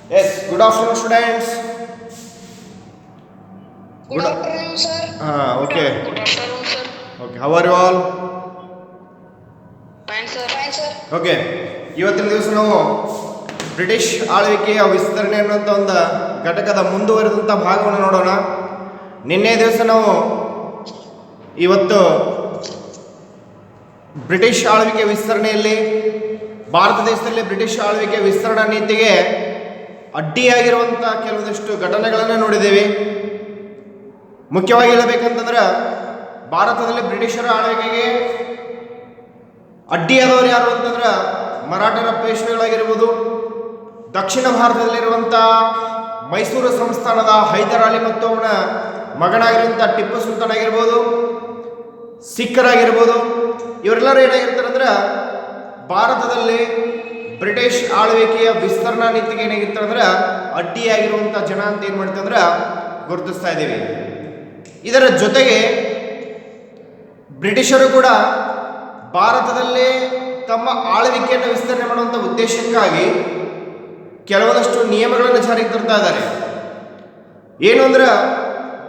Yes, good afternoon, students. Good afternoon, sir. Okay. Good afternoon, sir. Okay, how are you all? Fine, sir. Fine, sir. Okay, ಇವತ್ತಿನ ದಿವಸ ನಾವು British ಆಳ್ವಿಕೆಯ ವಿಸ್ತರಣೆ ಅನ್ನುವಂಥ ಒಂದು ಘಟಕದ ಮುಂದುವರೆದಂಥ ಭಾಗವನ್ನು ನೋಡೋಣ. ನಿನ್ನೆ ದಿವಸ ನಾವು ಇವತ್ತು ಬ್ರಿಟಿಷ್ ಆಳ್ವಿಕೆ ವಿಸ್ತರಣೆಯಲ್ಲಿ ಭಾರತ ದೇಶದಲ್ಲಿ ಬ್ರಿಟಿಷ್ ಆಳ್ವಿಕೆ ವಿಸ್ತರಣಾ ನೀತಿಗೆ ಅಡ್ಡಿಯಾಗಿರುವಂಥ ಕೆಲವೊಂದಿಷ್ಟು ಘಟನೆಗಳನ್ನು ನೋಡಿದ್ದೇವೆ. ಮುಖ್ಯವಾಗಿ ಹೇಳಬೇಕಂತಂದ್ರೆ ಭಾರತದಲ್ಲಿ ಬ್ರಿಟಿಷರ ಆಳ್ವಿಕೆಗೆ ಅಡ್ಡಿಯಾದವರು ಯಾರು ಅಂತಂದ್ರೆ ಮರಾಠರ ಪೇಶ್ವೆಗಳಾಗಿರ್ಬೋದು, ದಕ್ಷಿಣ ಭಾರತದಲ್ಲಿರುವಂಥ ಮೈಸೂರು ಸಂಸ್ಥಾನದ ಹೈದರ್ ಅಲಿ ಮತ್ತು ಅವನ ಮಗನಾಗಿರುವಂಥ ಟಿಪ್ಪು ಸುಲ್ತಾನ್ ಆಗಿರ್ಬೋದು, ಸಿಖ್ಖರಾಗಿರ್ಬೋದು, ಇವರೆಲ್ಲರೂ ಏನಾಗಿರ್ತಾರೆ ಅಂದ್ರೆ ಭಾರತದಲ್ಲಿ ಬ್ರಿಟಿಷ್ ಆಳ್ವಿಕೆಯ ವಿಸ್ತರಣಾ ನೀತಿಗೆ ಏನಾಗಿರ್ತಾರೆ ಅಂದ್ರೆ ಅಡ್ಡಿಯಾಗಿರುವಂಥ ಜನ ಅಂತ ಏನು ಮಾಡ್ತಾರೆ ಅಂದ್ರೆ ಗುರುತಿಸ್ತಾ ಇದ್ದೀವಿ. ಇದರ ಜೊತೆಗೆ ಬ್ರಿಟಿಷರು ಕೂಡ ಭಾರತದಲ್ಲಿ ತಮ್ಮ ಆಳ್ವಿಕೆಯನ್ನು ವಿಸ್ತರಣೆ ಮಾಡುವಂಥ ಉದ್ದೇಶಕ್ಕಾಗಿ ಕೆಲವೊಂದಷ್ಟು ನಿಯಮಗಳನ್ನು ಜಾರಿಗೆ ತರ್ತಾ ಇದ್ದಾರೆ. ಏನು ಅಂದ್ರೆ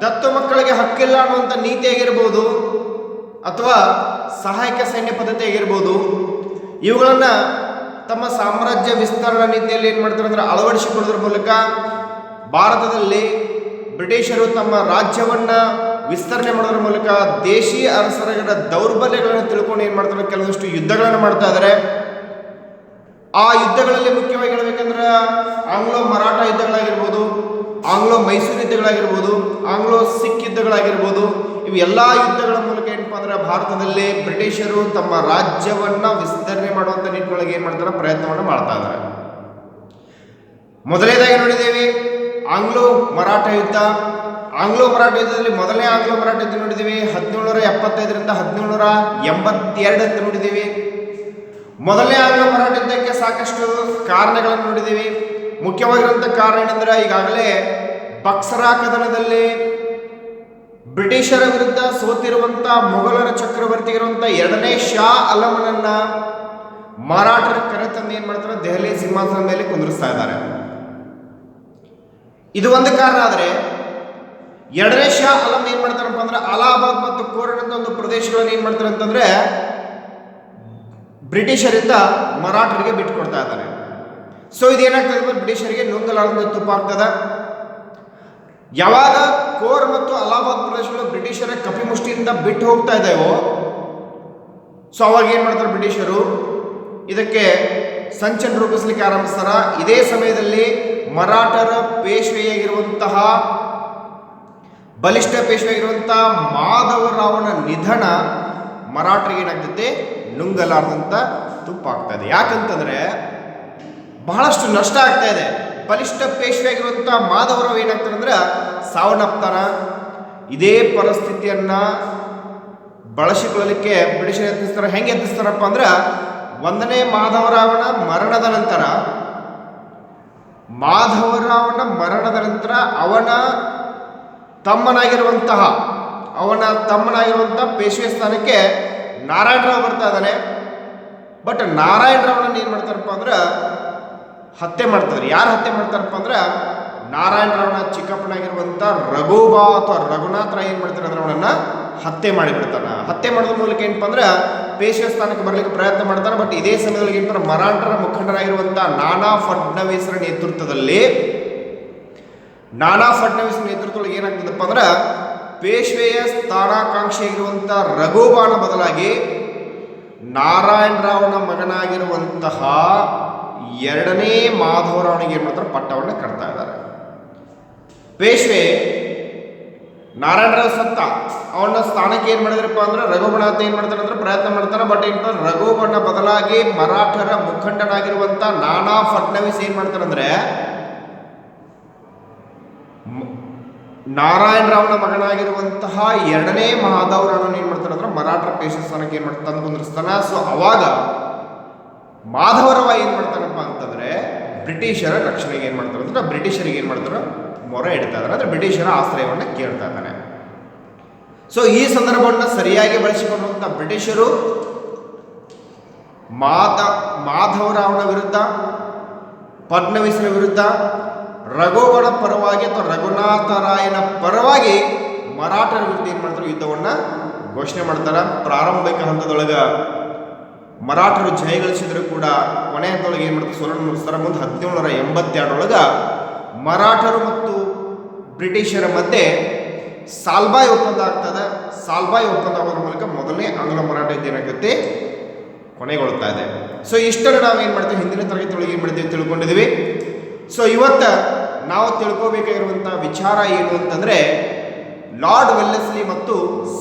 ದತ್ತು ಮಕ್ಕಳಿಗೆ ಹಕ್ಕಿಲ್ಲ ಅನ್ನುವಂಥ ನೀತಿ ಆಗಿರ್ಬೋದು, ಅಥವಾ ಸಹಾಯಕ ಸೈನ್ಯ ಪದ್ಧತಿ ಆಗಿರ್ಬೋದು, ಇವುಗಳನ್ನು ತಮ್ಮ ಸಾಮ್ರಾಜ್ಯ ವಿಸ್ತರಣಾ ನೀತಿಯಲ್ಲಿ ಏನು ಮಾಡ್ತಾರೆ ಅಂದ್ರೆ ಅಳವಡಿಸಿಕೊಳ್ಳೋದ್ರ ಮೂಲಕ ಭಾರತದಲ್ಲಿ ಬ್ರಿಟಿಷರು ತಮ್ಮ ರಾಜ್ಯವನ್ನು ವಿಸ್ತರಣೆ ಮಾಡೋದ್ರ ಮೂಲಕ ದೇಶೀಯ ಅರಸರ ದೌರ್ಬಲ್ಯಗಳನ್ನು ತಿಳ್ಕೊಂಡು ಏನು ಮಾಡ್ತಾರೆ, ಕೆಲವೊಂದಿಷ್ಟು ಯುದ್ಧಗಳನ್ನು ಮಾಡ್ತಾ ಇದ್ದಾರೆ. ಆ ಯುದ್ಧಗಳಲ್ಲಿ ಮುಖ್ಯವಾಗಿ ಹೇಳಬೇಕಂದ್ರೆ ಆಂಗ್ಲೋ ಮರಾಠ ಯುದ್ಧಗಳಾಗಿರ್ಬೋದು, ಆಂಗ್ಲೋ ಮೈಸೂರು ಯುದ್ಧಗಳಾಗಿರ್ಬೋದು, ಆಂಗ್ಲೋ ಸಿಖ್ ಯುದ್ಧಗಳಾಗಿರ್ಬೋದು, ಇವು ಎಲ್ಲ ಯುದ್ಧಗಳ ಮೂಲಕ ಏನಪ್ಪ ಅಂದ್ರೆ ಭಾರತದಲ್ಲಿ ಬ್ರಿಟಿಷರು ತಮ್ಮ ರಾಜ್ಯವನ್ನು ವಿಸ್ತರಣೆ ಮಾಡುವಂಥ ನಿಟ್ಟಿನೊಳಗೆ ಏನು ಮಾಡ್ತಾರೆ, ಪ್ರಯತ್ನವನ್ನು ಮಾಡ್ತಾ ಇದ್ದಾರೆ. ಮೊದಲನೇದಾಗಿ ನೋಡಿದ್ದೇವೆ ಆಂಗ್ಲೋ ಮರಾಠ ಯುದ್ಧ. ಆಂಗ್ಲೋ ಮರಾಠ ಯುದ್ಧದಲ್ಲಿ ಮೊದಲನೇ ಆಂಗ್ಲೋ ಮರಾಠ ಯುದ್ಧ ನೋಡಿದ್ದೀವಿ 1775ರಿಂದ 1782 ಅಂತ ನೋಡಿದ್ದೀವಿ. ಮೊದಲನೇ ಆಂಗ್ಲೋ ಮರಾಠ ಯುದ್ಧಕ್ಕೆ ಸಾಕಷ್ಟು ಕಾರಣಗಳನ್ನು ನೋಡಿದ್ದೀವಿ. ಮುಖ್ಯವಾಗಿರುವಂಥ ಕಾರಣ ಏನಂದ್ರೆ ಈಗಾಗಲೇ ಬಕ್ಸರಾ ಕದನದಲ್ಲಿ ಬ್ರಿಟಿಷರ ವಿರುದ್ಧ ಸೋತಿರುವಂಥ ಮೊಘಲರ ಚಕ್ರವರ್ತಿ ಇರುವಂಥ ಎರಡನೇ ಶಾ ಆಲಮನನ್ನ ಮರಾಠರ ಕರೆತಂದು ಏನು ಮಾಡ್ತಾರೆ, ದೆಹಲಿ ಸಿಂಹಾಸನದ ಮೇಲೆ ಕುಂದಿರಿಸ್ತಾ ಇದ್ದಾರೆ. ಇದು ಒಂದು ಕಾರಣ. ಆದರೆ ಎರಡನೇ ಶಾ ಆಲಂ ಏನ್ ಮಾಡ್ತಾರಪ್ಪ ಅಂದ್ರೆ ಅಲಹಾಬಾದ್ ಮತ್ತು ಕೋರನ್ ಅಂತ ಒಂದು ಪ್ರದೇಶಗಳನ್ನು ಏನ್ ಮಾಡ್ತಾರೆ ಅಂತಂದ್ರೆ ಬ್ರಿಟಿಷರಿಂದ ಮರಾಠರಿಗೆ ಬಿಟ್ಟುಕೊಡ್ತಾ ಇದ್ದಾರೆ. ಸೊ ಇದೇನಾಗ್ತದೆ ಅಂದ್ರೆ ಬ್ರಿಟಿಷರಿಗೆ ನುಂಗಲಾರದ ತುಪ್ಪ ಆಗ್ತದ. ಯಾವಾಗ ಕೋರ್ ಮತ್ತು ಅಲಹಾಬಾದ್ ಪ್ರದೇಶಗಳು ಬ್ರಿಟಿಷರ ಕಪಿಮುಷ್ಟಿಯಿಂದ ಬಿಟ್ಟು ಹೋಗ್ತಾ ಇದ್ದಾವೋ, ಸೊ ಅವಾಗ ಏನ್ ಮಾಡ್ತಾರೆ ಬ್ರಿಟಿಷರು ಇದಕ್ಕೆ ಸಂಚನ್ನು ರೂಪಿಸಲಿಕ್ಕೆ ಆರಂಭಿಸ್ತಾರ. ಇದೇ ಸಮಯದಲ್ಲಿ ಮರಾಠರ ಪೇಶ್ವೆಯಾಗಿರುವಂತಹ ಬಲಿಷ್ಠ ಪೇಶ್ವೆಯಾಗಿರುವಂತಹ ಮಾಧವರಾವನ ನಿಧನ ಮರಾಠರಿಗೆ ಏನಾಗ್ತದೆ, ನುಂಗಲಾರದಂತ ತುಪ್ಪ ಆಗ್ತಾ ಇದೆ. ಯಾಕಂತಂದ್ರೆ ಬಹಳಷ್ಟು ನಷ್ಟ ಆಗ್ತಾ ಇದೆ. ಬಲಿಷ್ಠ ಪೇಶ್ವೆಯಾಗಿರುವಂಥ ಮಾಧವರಾವ್ ಏನಾಗ್ತಾರೆ ಅಂದ್ರೆ ಸಾವನ್ನಪ್ತಾರ. ಇದೇ ಪರಿಸ್ಥಿತಿಯನ್ನ ಬಳಸಿಕೊಳ್ಳಲಿಕ್ಕೆ ಬ್ರಿಟಿಷರು ಯತ್ನಿಸ್ತಾರೆ. ಹೆಂಗೆ ಯತ್ನಿಸ್ತಾರಪ್ಪ ಅಂದ್ರೆ ಒಂದನೇ ಮಾಧವರಾವನ ಮರಣದ ನಂತರ ಅವನ ತಮ್ಮನಾಗಿರುವಂತಹ ಪೇಶ್ವೆ ಸ್ಥಾನಕ್ಕೆ ನಾರಾಯಣರಾವ್ ಬರ್ತಾ ಇದ್ದಾನೆ. ಬಟ್ ನಾರಾಯಣರಾವ್ನ ಏನು ಮಾಡ್ತಾರಪ್ಪ ಅಂದ್ರೆ ಹತ್ಯೆ ಮಾಡ್ತಾರೆ. ಯಾರು ಹತ್ಯೆ ಮಾಡ್ತಾರಪ್ಪ ಅಂದ್ರೆ ನಾರಾಯಣರಾವ್ನ ಚಿಕ್ಕಪ್ಪನಾಗಿರುವಂಥ ರಘುಬಾ ಅಥವಾ ರಘುನಾಥ ರಾಯ್ ಏನು ಮಾಡ್ತಾರೆ ಅಂದ್ರೆ ಅವನನ್ನ ಹತ್ಯೆ ಮಾಡಿಬಿಡ್ತಾನೆ. ಹತ್ಯೆ ಮಾಡೋದ್ರ ಮೂಲಕ ಏನಪ್ಪ ಅಂದ್ರೆ ಪೇಶ್ವೆ ಸ್ಥಾನಕ್ಕೆ ಬರಲಿಕ್ಕೆ ಪ್ರಯತ್ನ ಮಾಡ್ತಾನೆ. ಬಟ್ ಇದೇ ಸಮಯದಲ್ಲಿ ಏನಂತಾರೆ ಮರಾಠರ ಮುಖಂಡರಾಗಿರುವಂಥ ನಾನಾ ಫಡ್ನವೀಸರ ನೇತೃತ್ವದಲ್ಲಿ ಏನಾಗ್ತದಪ್ಪ ಅಂದ್ರೆ ಪೇಶ್ವೆಯ ಸ್ಥಾನಾಕಾಂಕ್ಷಿಯಾಗಿರುವಂಥ ರಘುಬಾನ ಬದಲಾಗಿ ನಾರಾಯಣರಾವ್ನ ಮಗನಾಗಿರುವಂತಹ ಎರಡನೇ ಮಾಧವರಾವನಿಗೆ ಏನು ಮಾಡ್ತಾರೆ, ಪಟ್ಟವನ್ನು ಕಟ್ತಾ ಇದ್ದಾರೆ. ಪೇಶ್ವೆ ನಾರಾಯಣರಾವ್ ಸತ್ತ, ಅವನ ಸ್ಥಾನಕ್ಕೆ ಏನು ಮಾಡಿದ್ರಪ್ಪ ಅಂದ್ರೆ ರಘುಬಣ ಅಂತ ಏನು ಮಾಡ್ತಾರೆ ಅಂದ್ರೆ ಪ್ರಯತ್ನ ಮಾಡ್ತಾರೆ. ಬಟ್ ಏನಂತಾರೆ ರಘುಬಣ ಬದಲಾಗಿ ಮರಾಠರ ಮುಖಂಡನಾಗಿರುವಂಥ ನಾನಾ ಫಡ್ನವೀಸ್ ಏನು ಮಾಡ್ತಾರೆ ಅಂದ್ರೆ ನಾರಾಯಣರಾವ್ನ ಮಗನಾಗಿರುವಂತಹ ಎರಡನೇ ಮಾಧವರಾವನ ಏನು ಮಾಡ್ತಾರೆ ಅಂದ್ರೆ ಮರಾಠರ ಪೇಶ್ವೆ ಸ್ಥಾನಕ್ಕೆ ಏನು ಮಾಡ್ತಾರೆ ತಂದು ಕುಂದಿರ್ಸ್ತಾನ. ಸೊ ಅವಾಗ ಮಾಧವರಾವ ಏನು ಮಾಡ್ತಾನಪ್ಪ ಅಂತಂದ್ರೆ ಬ್ರಿಟಿಷರ ರಕ್ಷಣೆಗೆ ಏನು ಮಾಡ್ತಾರೆ ಅಂದ್ರೆ ಬ್ರಿಟಿಷರಿಗೆ ಏನು ಮಾಡ್ತಾರೆ ಮೊರೆ ಇಡ್ತಾ ಇದ್ದಾರೆ, ಅಂದ್ರೆ ಬ್ರಿಟಿಷರ ಆಶ್ರಯವನ್ನು ಕೇಳ್ತಾ ಇದ್ದಾನೆ. ಸೊ ಈ ಸಂದರ್ಭವನ್ನು ಸರಿಯಾಗಿ ಬಳಸಿಕೊಳ್ಳುವಂಥ ಬ್ರಿಟಿಷರು ಮಾಧವರಾವನ ವಿರುದ್ಧ ಫಡ್ನವೀಸನ ವಿರುದ್ಧ, ರಘುವರ ಪರವಾಗಿ ಅಥವಾ ರಘುನಾಥರಾಯನ ಪರವಾಗಿ ಮರಾಠರ ವಿರುದ್ಧ ಏನು ಮಾಡ್ತಾರೆ, ಯುದ್ಧವನ್ನು ಘೋಷಣೆ ಮಾಡ್ತಾರೆ. ಪ್ರಾರಂಭಿಕ ಹಂತದೊಳಗ ಮರಾಠರು ಜಯಗಳಿಸಿದ್ರು ಕೂಡ ಕೊನೆ ಹಂತದೊಳಗೆ ಏನು ಮಾಡ್ತಾರೆ, ಸ್ವರ್ಣ ಮುಗಿಸ್ತಾರೆ. ಮುಂದೆ 1782 ಮರಾಠರು ಮತ್ತು ಬ್ರಿಟಿಷರ ಮಧ್ಯೆ ಸಾಲ್ಬಾಯ್ ಒಪ್ಪಂದ ಆಗ್ತದೆ. ಸಾಲ್ಬಾಯ್ ಒಪ್ಪಂದ ಆಗೋದ್ರ ಮೂಲಕ ಮೊದಲನೇ ಆಂಗ್ಲ ಮರಾಠ ಯುದ್ಧ ಏನಾಗುತ್ತೆ, ಕೊನೆಗೊಳ್ತಾ ಇದೆ. ಸೊ ಇಷ್ಟನ್ನು ನಾವು ಏನು ಮಾಡ್ತೀವಿ, ಹಿಂದಿನ ತರಗತಿಯೊಳಗೆ ಏನು ಮಾಡ್ತೀವಿ ತಿಳ್ಕೊಂಡಿದ್ದೀವಿ. ಸೊ ಇವತ್ತು ನಾವು ತಿಳ್ಕೋಬೇಕಾಗಿರುವಂಥ ವಿಚಾರ ಏನು ಅಂತಂದರೆ, ಲಾರ್ಡ್ ವೆಲ್ಲೆಸ್ಲಿ ಮತ್ತು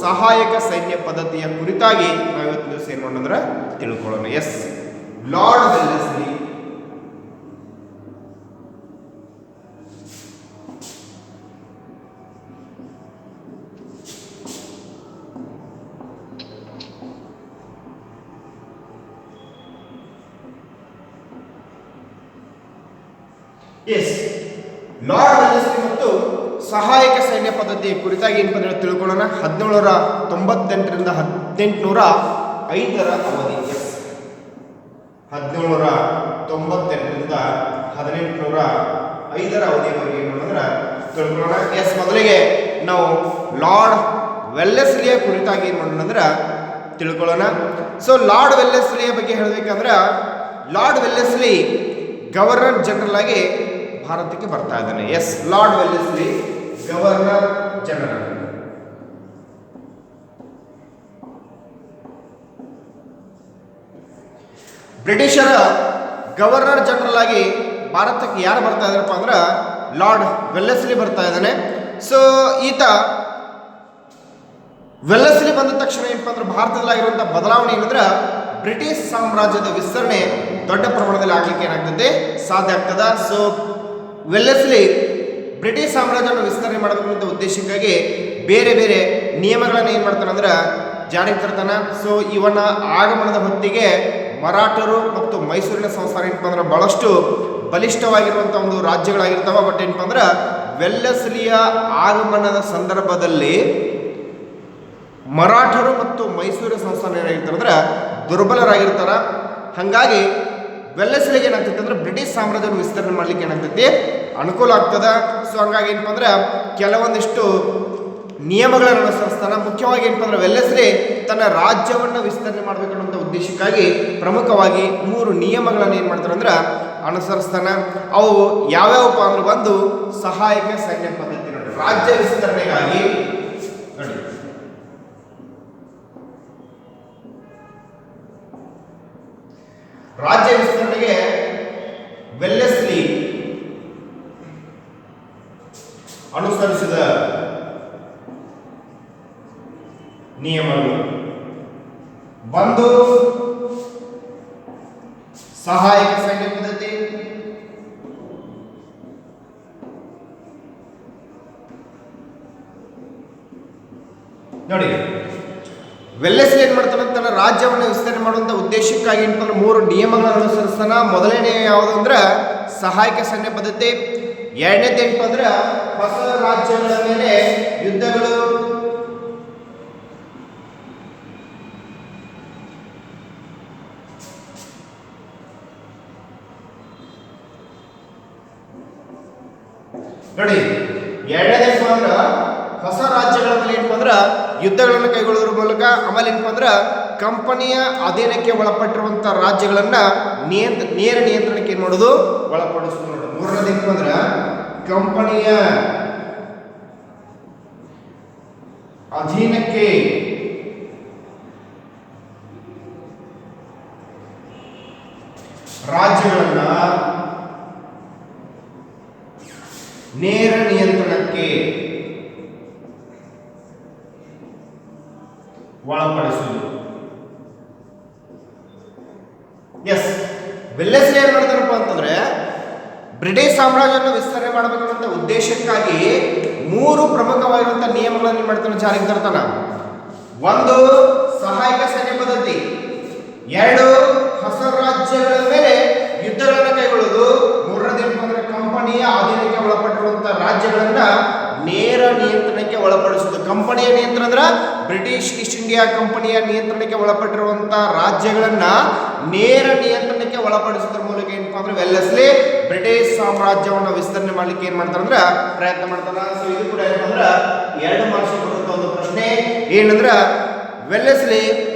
ಸಹಾಯಕ ಸೈನ್ಯ ಪದ್ಧತಿಯ ಕುರಿತಾಗಿ ನಾವು ಇವತ್ತು ದಿವಸ ಏನು ಮಾಡೋಣ ತಿಳ್ಕೊಳ್ಳೋಣ. Yes, Lord Wellesley Lord Wellesley ಮತ್ತು ಸಹಾಯಕ ಸೈನ್ಯ ಪದ್ಧತಿ ಕುರಿತಾಗಿ ಏನಂತ ತಿಳ್ಕೊಳ್ಳೋಣ. 1798ರಿಂದ 1805 ಅವಧಿ. 1798ರಿಂದ 1805 ಅವಧಿಯವರೆಗೆ ಏನು ಮಾಡೋಣ ತಿಳ್ಕೊಳ್ಳೋಣ. ಎಸ್, ಮೊದಲಿಗೆ ನಾವು ಲಾರ್ಡ್ ವೆಲ್ಲೆಸ್ಲಿಯ ಕುರಿತಾಗಿ ಏನು ಮಾಡೋಣ ಅಂದ್ರೆ ತಿಳ್ಕೊಳ್ಳೋಣ. ಸೊ ಲಾರ್ಡ್ ವೆಲ್ಲೆಸ್ಲಿಯ ಬಗ್ಗೆ ಹೇಳಬೇಕಂದ್ರೆ, ಲಾರ್ಡ್ ವೆಲ್ಲೆಸ್ಲಿ ಗವರ್ನರ್ ಜನರಲ್ ಆಗಿ ಭಾರತಕ್ಕೆ ಬರ್ತಾ ಇದ್ದಾನೆ. Yes, Lord Wellesley governor general. ಬ್ರಿಟಿಷರ ಗವರ್ನರ್ ಜನರಲ್ ಆಗಿ ಭಾರತಕ್ಕೆ ಯಾರು ಬರ್ತಾ ಇದ್ದಾರಪ್ಪ ಅಂದ್ರೆ ಲಾರ್ಡ್ ವೆಲ್ಲೆಸ್ಲಿ ಬರ್ತಾ ಇದ್ದಾನೆ. ಸೊ ಈತ ವೆಲ್ಲೆಸ್ಲಿ ಬಂದ ತಕ್ಷಣ ಏನಪ್ಪ ಅಂದ್ರೆ ಭಾರತದಲ್ಲಾಗಿರುವಂಥ ಬದಲಾವಣೆ ಏನಂದ್ರೆ, ಬ್ರಿಟಿಷ್ ಸಾಮ್ರಾಜ್ಯದ ವಿಸ್ತರಣೆ ದೊಡ್ಡ ಪ್ರಮಾಣದಲ್ಲಿ ಆಗ್ಲಿಕ್ಕೆ ಏನಾಗ್ತದೆ, ಸಾಧ್ಯ ಆಗ್ತದ. ಸೊ ವೆಲ್ಲೆಸ್ಲಿ ಬ್ರಿಟಿಷ್ ಸಾಮ್ರಾಜ್ಯವನ್ನು ವಿಸ್ತರಣೆ ಮಾಡಬೇಕಂತ ಉದ್ದೇಶಕ್ಕಾಗಿ ಬೇರೆ ಬೇರೆ ನಿಯಮಗಳನ್ನು ಏನು ಮಾಡ್ತಾನೆ ಅಂದ್ರೆ ಜಾರಿಗೆ ತರ್ತಾನೆ. ಸೊ ಇವನ ಆಗಮನದ ಹೊತ್ತಿಗೆ ಮರಾಠರು ಮತ್ತು ಮೈಸೂರಿನ ಸಂಸ್ಥಾನ ಏನಪ್ಪ ಅಂದ್ರೆ ಬಹಳಷ್ಟು ಬಲಿಷ್ಠವಾಗಿರುವಂಥ ಒಂದು ರಾಜ್ಯಗಳಾಗಿರ್ತಾವ. ಬಟ್ ಏನಪ್ಪ ಅಂದ್ರೆ ವೆಲ್ಲೆಸ್ಲಿಯ ಆಗಮನದ ಸಂದರ್ಭದಲ್ಲಿ ಮರಾಠರು ಮತ್ತು ಮೈಸೂರಿನ ಸಂಸ್ಥಾನ ಏನಾಗಿರ್ತಾರೆ ಅಂದ್ರೆ ದುರ್ಬಲರಾಗಿರ್ತಾರ. ಹಾಗಾಗಿ ವೆಲ್ಲೆಸ್ಲಿಗೆ ಏನಾಗ್ತೈತೆ ಅಂದ್ರೆ ಬ್ರಿಟಿಷ್ ಸಾಮ್ರಾಜ್ಯವನ್ನು ವಿಸ್ತರಣೆ ಮಾಡ್ಲಿಕ್ಕೆ ಏನಾಗ್ತೈತಿ, ಅನುಕೂಲ ಆಗ್ತದೆ. ಸೊ ಹಂಗಾಗಿ ಏನಪ್ಪ ಅಂದ್ರೆ ಕೆಲವೊಂದಿಷ್ಟು ನಿಯಮಗಳನ್ನು ಅನುಸರಿಸ್ತಾನೆ. ಮುಖ್ಯವಾಗಿ ಏನಪ್ಪ ಅಂದ್ರೆ ವೆಲ್ಲೆಸ್ಲಿ ತನ್ನ ರಾಜ್ಯವನ್ನು ವಿಸ್ತರಣೆ ಮಾಡಬೇಕನ್ನುವಂಥ ಉದ್ದೇಶಕ್ಕಾಗಿ ಪ್ರಮುಖವಾಗಿ 3 ನಿಯಮಗಳನ್ನು ಏನು ಮಾಡ್ತಾರೆ ಅಂದ್ರೆ ಅನುಸರಿಸ್ತಾನೆ. ಅವು ಯಾವ್ಯಾವಪ್ಪ ಅಂದ್ರೆ, ಒಂದು ಸಹಾಯಕ ಸೈನ್ಯ ಪದ್ಧತಿ. ನೋಡಿ, ರಾಜ್ಯ ವಿಸ್ತರಣೆಗಾಗಿ ನೋಡಿ ರಾಜ್ಯ ವಿಸ್ತರಣೆಗೆ ವೆಲ್ಲೆಸ್ಲಿ ಅನುಸರಿಸಿದ ನಿಯಮಗಳು. ಒಂದು ಸಹಾಯಕ ಸೈನ್ಯ ಪದ್ಧತಿ, ನೋಡಿ ವೆಲ್ಲೆಸ್ಲಿ ಏನ್ ಮಾಡ್ತಾನೆ, ತನ್ನ ರಾಜ್ಯವನ್ನು ವಿಸ್ತರಣೆ ಮಾಡುವಂತ ಉದ್ದೇಶಕ್ಕಾಗಿ ಏನಪ್ಪ 3 ನಿಯಮಗಳನ್ನು ಅನುಸರಿಸ್ತಾನ. ಮೊದಲನೇ ಯಾವುದು ಅಂದ್ರೆ ಸಹಾಯಕ ಸೈನ್ಯ ಪದ್ಧತಿ. ಎರಡನೇದು ಏನಪ್ಪ ಅಂದ್ರೆ ಹೊಸ ರಾಜ್ಯಗಳ ಮೇಲೆ ಯುದ್ಧಗಳು. ನೋಡಿ, ಎರಡನೇದೇನಪ್ಪ ಅಂದ್ರೆ ಹೊಸ ರಾಜ್ಯಗಳ ಮೇಲೆ ಏನಪ್ಪ ಅಂದ್ರೆ ಯುದ್ಧಗಳನ್ನು ಕೈಗೊಳ್ಳೋದ್ರ ಮೂಲಕ. ಆಮೇಲೆ ಏನಪ್ಪ ಅಂದ್ರೆ ಕಂಪನಿಯ ಅಧೀನಕ್ಕೆ ಒಳಪಟ್ಟಿರುವಂಥ ರಾಜ್ಯಗಳನ್ನ ನೇರ ನಿಯಂತ್ರಣಕ್ಕೆ ಏನು ಮಾಡೋದು, ಒಳಪಡಿಸೋದು. ಮೂರನೇದು ಏನಪ್ಪ ಅಂದ್ರೆ ಕಂಪನಿಯ ಅಧೀನಕ್ಕೆ ರಾಜ್ಯಗಳನ್ನ ನೇರ ನಿಯಂತ್ರಣಕ್ಕೆ ಒಳಪಡಿಸುವುದು. ಎಸ್, ವೆಲ್ಲೆಸ್ಲಿ ಏನ್ ಮಾಡ್ತಾರಪ್ಪ ಅಂತಂದ್ರೆ ಬ್ರಿಟಿಷ್ ಸಾಮ್ರಾಜ್ಯವನ್ನು ವಿಸ್ತರಣೆ ಮಾಡಬೇಕನ್ನೋ ಉದ್ದೇಶಕ್ಕಾಗಿ 3 ಪ್ರಮುಖವಾಗಿರುವಂಥ ನಿಯಮಗಳನ್ನು ಮಾಡ್ತಾನೆ, ಜಾರಿಗೆ ತರ್ತಾನ. ಒಂದು ಸಹಾಯಕ ಸೈನ್ಯ ಪದ್ಧತಿ, 2 ಹೊಸ ರಾಜ್ಯಗಳ ಮೇಲೆ ಯುದ್ಧಗಳನ್ನು ಕೈಗೊಳ್ಳುವುದು, 3ನೇದು ಏನಪ್ಪ ಅಂದ್ರೆ ಕಂಪನಿಯ ಅಧೀನಕ್ಕೆ ಒಳಪಟ್ಟಿರುವಂಥ ರಾಜ್ಯಗಳನ್ನ ನೇರ ನಿಯಂತ್ರಣಕ್ಕೆ ಒಳಪಡಿಸುವುದು. ಕಂಪನಿಯ ನಿಯಂತ್ರಣ ಅಂದ್ರೆ ಬ್ರಿಟಿಷ್ ಈಸ್ಟ್ ಇಂಡಿಯಾ ಕಂಪನಿಯ ನಿಯಂತ್ರಣಕ್ಕೆ ಒಳಪಟ್ಟಿರುವಂತಹ ರಾಜ್ಯಗಳನ್ನ ನೇರ ನಿಯಂತ್ರಣಕ್ಕೆ ಒಳಪಡಿಸೋದ್ರ ಮೂಲಕ ಏನಪ್ಪ ಅಂದ್ರೆ ವೆಲ್ಲೆಸ್ಲಿ ಬ್ರಿಟಿಷ್ ಸಾಮ್ರಾಜ್ಯವನ್ನು ವಿಸ್ತರಣೆ ಮಾಡ್ಲಿಕ್ಕೆ ಏನ್ ಮಾಡ್ತಾರ ಅಂದ್ರೆ ಪ್ರಯತ್ನ ಮಾಡ್ತಾರ. ಸೊ ಇದು ಕೂಡ ಏನಂದ್ರ 2 ಮಾರ್ಕ್ಸ್ ಬರುವಂತ ಒಂದು ಪ್ರಶ್ನೆ. ಏನಂದ್ರ ವೆಲ್ಲೆಸ್ಲಿ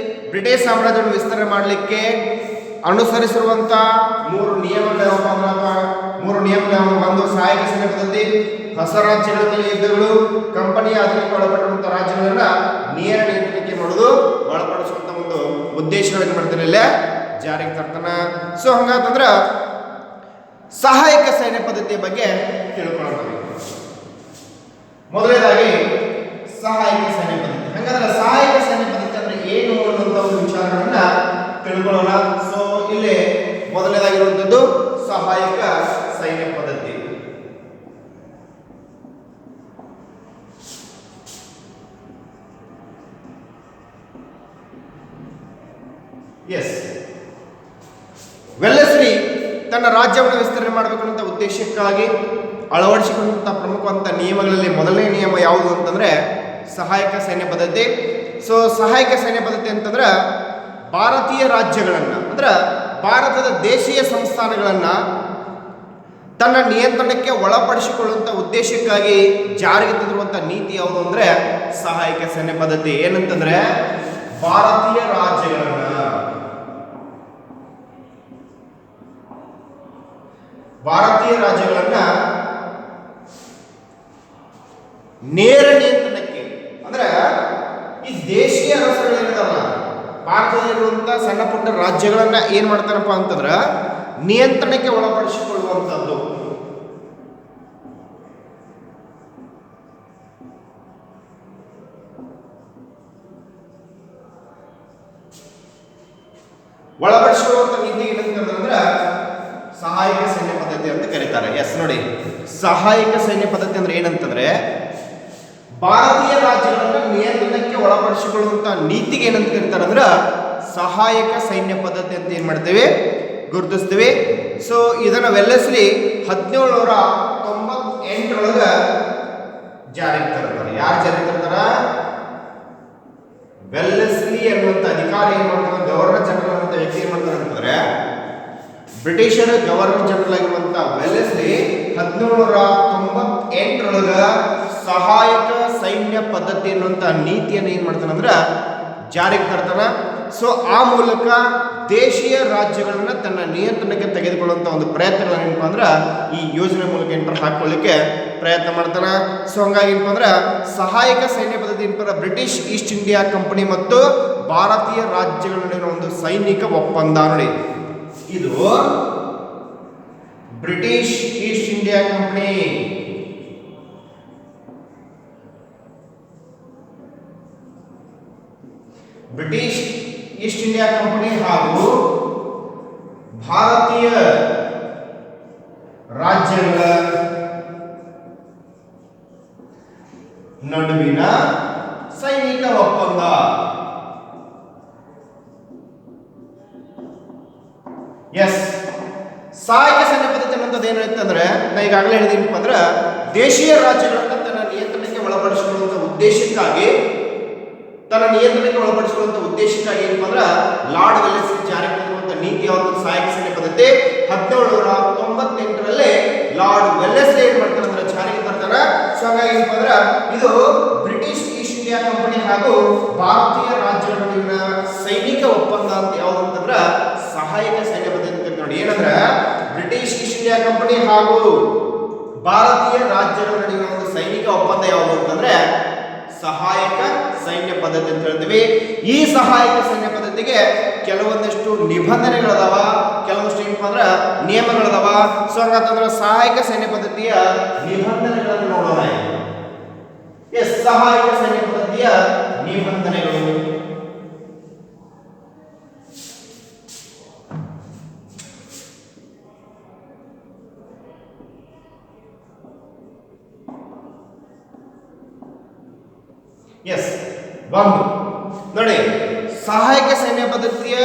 ಬ್ರಿಟಿಷ್ ಸಾಮ್ರಾಜ್ಯವನ್ನು ವಿಸ್ತರಣೆ ಮಾಡಲಿಕ್ಕೆ ಅನುಸರಿಸಿರುವಂತ 3 ನಿಯಮಗಳು ಅಥವಾ 3 ನಿಯಮಗಳು. ಒಂದು ಸಹಾಯಕ ಸೈನ್ಯ ಪದ್ಧತಿ, ಹೊಸ ರಾಜ್ಯಗಳ ಮೇಲೆ ಯುದ್ಧಗಳು, ಕಂಪನಿಯ ಅಧೀನಕ್ಕೆ ಒಳಪಟ್ಟಿರುವಂತಹ ರಾಜ್ಯಗಳನ್ನ ನೇರ ನಿಯಂತ್ರಣಕ್ಕೆ ಮಾಡೋದು ಒಳಪಡಿಸುವಂತ ಒಂದು ಉದ್ದೇಶಗಳನ್ನು ಮಾಡ್ತಾನೆ ಇಲ್ಲೇ ಜಾರಿಗೆ ತರ್ತಾನ. ಸೊ ಹಂಗಂತಂದ್ರ ಸಹಾಯಕ ಸೈನ್ಯ ಪದ್ಧತಿಯ ಬಗ್ಗೆ ತಿಳ್ಕೊಳ್ಳೋಣ. ಮೊದಲನೇದಾಗಿ ಸಹಾಯಕ ಸೈನ್ಯ ಪದ್ಧತಿ. ಹಾಗಾದ್ರೆ ಸಹಾಯಕ ಸೈನ್ಯ ಪದ್ಧತಿ ಅಂದ್ರೆ ಏನು ಅನ್ನುವಂಥ ಒಂದು ವಿಚಾರಗಳನ್ನ ತಿಳ್ಕೊಳ್ಳೋಣ. ಸೊ ಇಲ್ಲಿ ಮೊದಲನೇದಾಗಿರುವಂಥದ್ದು ಸಹಾಯಕ ಸೈನ್ಯ ಪದ್ಧತಿ. ಎಸ್, ವೆಲ್ಲೆಸ್ಲಿ ತನ್ನ ರಾಜ್ಯವನ್ನು ವಿಸ್ತರಣೆ ಮಾಡಬೇಕಂತ ಉದ್ದೇಶಕ್ಕಾಗಿ ಅಳವಡಿಸಿಕೊಂಡಂಥ ಪ್ರಮುಖವಂತ ನಿಯಮಗಳಲ್ಲಿ ಮೊದಲನೇ ನಿಯಮ ಯಾವುದು ಅಂತಂದ್ರೆ ಸಹಾಯಕ ಸೈನ್ಯ ಪದ್ಧತಿ. ಸೊ ಸಹಾಯಕ ಸೈನ್ಯ ಪದ್ಧತಿ ಅಂತಂದ್ರೆ ಭಾರತೀಯ ರಾಜ್ಯಗಳನ್ನ ಅಂದ್ರೆ ಭಾರತದ ದೇಶೀಯ ಸಂಸ್ಥಾನಗಳನ್ನ ತನ್ನ ನಿಯಂತ್ರಣಕ್ಕೆ ಒಳಪಡಿಸಿಕೊಳ್ಳುವಂಥ ಉದ್ದೇಶಕ್ಕಾಗಿ ಜಾರಿಗೆ ತಂದಿರುವಂಥ ನೀತಿ ಯಾವುದು ಅಂದ್ರೆ ಸಹಾಯಕ ಸೈನ್ಯ ಪದ್ಧತಿ. ಏನಂತಂದ್ರೆ ಭಾರತೀಯ ರಾಜ್ಯಗಳನ್ನ ನೇರ ನಿಯಂತ್ರಣಕ್ಕೆ ಅಂದ್ರೆ ಈ ದೇಶೀಯ ಅರಸಗಳೇನಿದಾರಲ್ಲ ಭಾರತದಲ್ಲಿರುವಂತಹ ಸಣ್ಣ ಪುಟ್ಟ ರಾಜ್ಯಗಳನ್ನ ಏನ್ ಮಾಡ್ತಾರಪ್ಪ ಅಂತಂದ್ರ ನಿಯಂತ್ರಣಕ್ಕೆ ಒಳಪಡಿಸಿಕೊಳ್ಳುವಂಥದ್ದು. ಒಳಪಡಿಸಿಕೊಳ್ಳುವಂಥ ನೀತಿ ಏನಂತಂದ್ರೆ ಸಹಾಯಕ ಸೈನ್ಯ ಪದ್ಧತಿ ಅಂತ ಕರೀತಾರೆ. ಎಸ್ ನೋಡಿ, ಸಹಾಯಕ ಸೈನ್ಯ ಪದ್ಧತಿ ಅಂದ್ರೆ ಏನಂತಂದ್ರೆ ಭಾರತೀಯ ರಾಜ್ಯಗಳನ್ನ ನಿಯಂತ್ರಣಕ್ಕೆ ಒಳಪಡಿಸಿಕೊಳ್ಳುವಂತ ನೀತಿಗೆ ಏನಂತ ಕರೀತಾರೆ ಅಂದ್ರೆ ಸಹಾಯಕ ಸೈನ್ಯ ಪದ್ಧತಿ ಅಂತ ಏನ್ ಮಾಡ್ತೇವೆ ಗುರುತಿಸ್ತೀವಿ. ಸೊ ಇದನ್ನ ವೆಲ್ಲೆಸ್ಲಿ 1798 ಜಾರಿಗೆ ತರ್ತಾರೆ. ಯಾರು ಜಾರಿಗೆ ತರ್ತಾರ? ವೆಲ್ಲೆಸ್ಲಿ ಅನ್ನುವಂಥ ಅಧಿಕಾರಿ ಏನ್ ಮಾಡ್ತಾರೆ, ಗವರ್ನರ್ ಜನರಲ್ ಅಂತ ವ್ಯಕ್ತಿ ಏನ್ ಮಾಡ್ತಾರೆ ಅಂತಂದ್ರೆ ಬ್ರಿಟಿಷರ ಗವರ್ನರ್ ಜನರಲ್ ಆಗಿರುವಂತ ವೆಲ್ಲೆಸ್ಲಿ 1798 ಸಹಾಯಕ ಸೈನ್ಯ ಪದ್ಧತಿ ಅನ್ನುವಂಥ ನೀತಿಯನ್ನು ಏನ್ ಮಾಡ್ತಾನೆ ಅಂದ್ರೆ ಜಾರಿಗೆ ತರ್ತಾನ. ಸೊ ಆ ಮೂಲಕ ದೇಶೀಯ ರಾಜ್ಯಗಳನ್ನ ತನ್ನ ನಿಯಂತ್ರಣಕ್ಕೆ ತೆಗೆದುಕೊಳ್ಳುವಂತ ಒಂದು ಪ್ರಯತ್ನಗಳನ್ನ ಏನಪ್ಪಾ ಅಂದ್ರೆ ಈ ಯೋಜನೆ ಮೂಲಕ ಏನಪ್ಪ ಹಾಕೊಳ್ಳಿಕ್ಕೆ ಪ್ರಯತ್ನ ಮಾಡ್ತಾನ. ಸೊ ಹಂಗಾಗಿ ಏನಪ್ಪ ಅಂದ್ರೆ ಸಹಾಯಕ ಸೈನ್ಯ ಪದ್ಧತಿ ಏನಪ್ಪ ಬ್ರಿಟಿಷ್ ಈಸ್ಟ್ ಇಂಡಿಯಾ ಕಂಪನಿ ಮತ್ತು ಭಾರತೀಯ ರಾಜ್ಯಗಳ ನಡುವಿನ ಒಂದು ಸೈನಿಕ ಒಪ್ಪಂದ. ನೋಡಿ, ಇದು British East India company British East India company ಹಾಗೂ ಭಾರತೀಯ ರಾಜ್ಯಗಳ ನಡುವಿನ ಸೈನಿಕ ಒಪ್ಪಂದ. ಎಸ್, ಸಹಾಯಕ ಸೈನ್ಯ ಪದ್ಧತಿ ಅನ್ನೋದು ಏನಾಯ್ತಂದ್ರೆ ನಾ ಈಗಾಗಲೇ ಹೇಳಿದೀನಪ್ಪ ಅಂದ್ರೆ ದೇಶೀಯ ರಾಜ್ಯಗಳನ್ನ ತನ್ನ ನಿಯಂತ್ರಣಕ್ಕೆ ಒಳಪಡಿಸಿಕೊಳ್ಳುವಂತ ಉದ್ದೇಶಕ್ಕಾಗಿ ಏನಪ್ಪ ಅಂದ್ರೆ ಲಾರ್ಡ್ ವೆಲ್ಲೆಸ್ಲಿ ಜಾರಿಗೆ ತಂದಿರುವಂತ ನೀತಿ ಯಾವುದು ಸಹಾಯಕ ಸೈನ್ಯ ಪದ್ಧತಿ 1798 ಲಾರ್ಡ್ ವೆಲ್ಲೆಸ್ಲಿ ಏನ್ ಮಾಡ್ತಾರೆ ಅಂದ್ರೆ ಜಾರಿಗೆ ತರ್ತಾರೆ. ಸೊ ಹಾಗಾಗಿ ಏನಪ್ಪ ಅಂದ್ರೆ ಇದು ಬ್ರಿಟಿಷ್ ಈಸ್ಟ್ ಇಂಡಿಯಾ ಕಂಪನಿ ಹಾಗೂ ಭಾರತೀಯ ರಾಜ್ಯಗಳ ನಡುವಿನ ಸೈನಿಕ ಒಪ್ಪಂದ ಅಂತ ಯಾವುದು ಅಂತಂದ್ರೆ ಸಹಾಯಕ ಸೈನ್ಯ ಪದ್ಧತಿ ಅಂತ ನೋಡಿ. ಏನಂದ್ರೆ ಬ್ರಿಟಿಷ್ ಈಸ್ಟ್ ಇಂಡಿಯಾ ಕಂಪನಿ ಹಾಗೂ ಭಾರತೀಯ ರಾಜ್ಯಗಳ ನಡುವಿನ ಒಂದು ಸೈನಿಕ ಒಪ್ಪಂದ ಯಾವುದು ಅಂತಂದ್ರೆ ಸಹಾಯಕ ಸೈನ್ಯ ಪದ್ಧತಿ ಅಂತ ಹೇಳ್ತೀವಿ. ಈ ಸಹಾಯಕ ಸೈನ್ಯ ಪದ್ಧತಿಗೆ ಕೆಲವೊಂದಷ್ಟು ನಿಬಂಧನೆಗಳದಾವ, ಕೆಲವೊಂದಷ್ಟು ಏನಪ್ಪ ಅಂದ್ರೆ ನಿಯಮಗಳದಾವ. ಸೊ ಹಂಗಂತಂದ್ರೆ ಸಹಾಯಕ ಸೈನ್ಯ ಪದ್ಧತಿಯ ನಿಬಂಧನೆಗಳನ್ನು ನೋಡೋಣ. ಎಸ್, ಸಹಾಯಕ ಸೈನ್ಯ ಪದ್ಧತಿಯ ನಿಬಂಧನೆಗಳು. ಎಸ್, ಒಂದು ನೋಡಿ, ಸಹಾಯಕ ಸೈನ್ಯ ಪದ್ಧತಿಯ